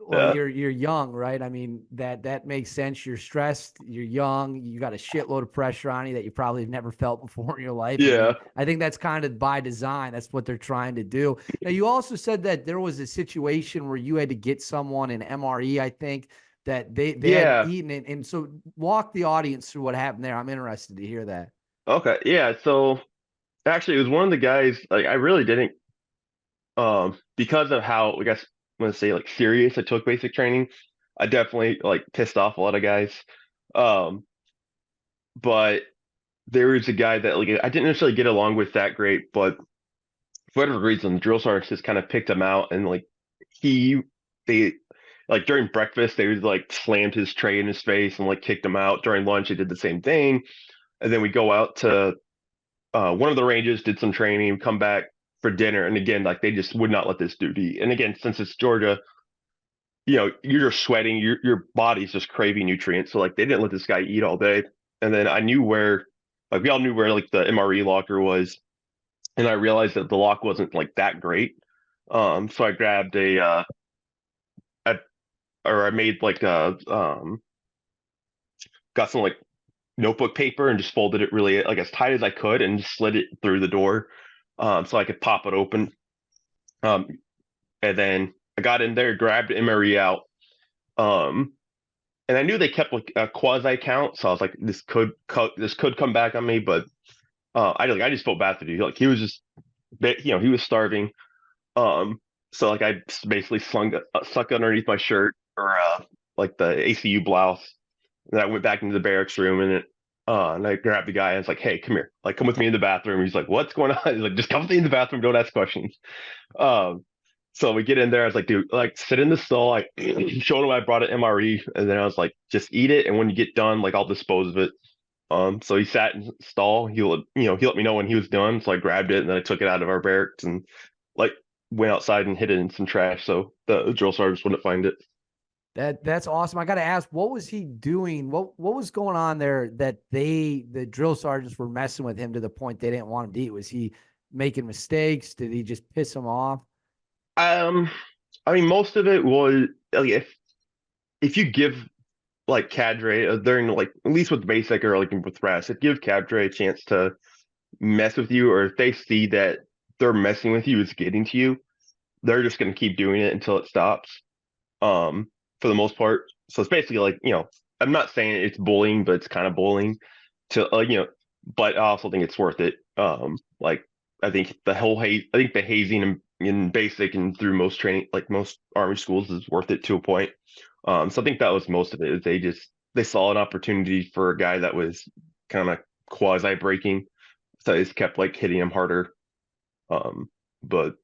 Well, Yeah. you're young, right? I mean, that makes sense. You're stressed, you're young, you got a shitload of pressure on you that you probably have never felt before in your life. I Yeah. mean, I think that's kind of by design. That's what they're trying to do. Now, you also said that there was a situation where you had to get someone in MRE, I think, that they hadn't Yeah. eaten it. And so walk the audience through what happened there. I'm interested to hear that. Okay. Yeah. So actually, it was one of the guys, like, I really didn't, because of how, I guess, I'm gonna say, like, serious I took basic training, I definitely, like, pissed off a lot of guys. Um, but there was a guy that, like, I didn't necessarily get along with that great, but for whatever reason, the drill sergeants just kind of picked him out, and, like, he, they, like, during breakfast, they would, like, slammed his tray in his face and, like, kicked him out. During lunch, they did the same thing. And then we go out to one of the ranges, did some training, come back for dinner, and again, like, they just would not let this dude eat. And again, since it's Georgia, you're just sweating, your body's just craving nutrients. So, like, they didn't let this guy eat all day. And then I knew where, like, we all knew where, like, the MRE locker was, and I realized that the lock wasn't, like, that great. So I grabbed a or I made, like, got some, like, notebook paper and just folded it really, like, as tight as I could and just slid it through the door, so I could pop it open. Um, and then I got in there, grabbed MRE out, um, and I knew they kept, like, a quasi count, so I was like, this could come back on me, but I just felt bad for you. Like, he was just, he was starving. Um, so, like, I basically stuck underneath my shirt, or like, the ACU blouse. And I went back into the barracks room, and I grabbed the guy and I was like, "Hey, come here! Like, come with me in the bathroom." He's like, "What's going on?" He's like, "Just come with me in the bathroom. Don't ask questions." Um, so we get in there. I was like, "Dude, like, sit in the stall." I showed him I brought an MRE, and then I was like, "Just eat it, and when you get done, like, I'll dispose of it." So he sat in the stall. He let me know when he was done. So I grabbed it and then I took it out of our barracks and, like, went outside and hid it in some trash so the drill sergeants wouldn't find it. That's awesome. I got to ask, what was he doing? What was going on there that the drill sergeants were messing with him to the point they didn't want him to eat? Was he making mistakes? Did he just piss them off? Um, I mean, most of it was, like, if you give, like, cadre, during, like, at least with basic or, like, with rest, if you give cadre a chance to mess with you, or if they see that they're messing with you, it's getting to you, they're just going to keep doing it until it stops. For the most part. So it's basically like, I'm not saying it's bullying, but it's kind of bullying to, but I also think it's worth it. Like, I think the hazing in basic and through most training, like most Army schools, is worth it to a point. So I think that was most of it. Is they saw an opportunity for a guy that was kind of quasi breaking, so they just kept, like, hitting him harder. Um, but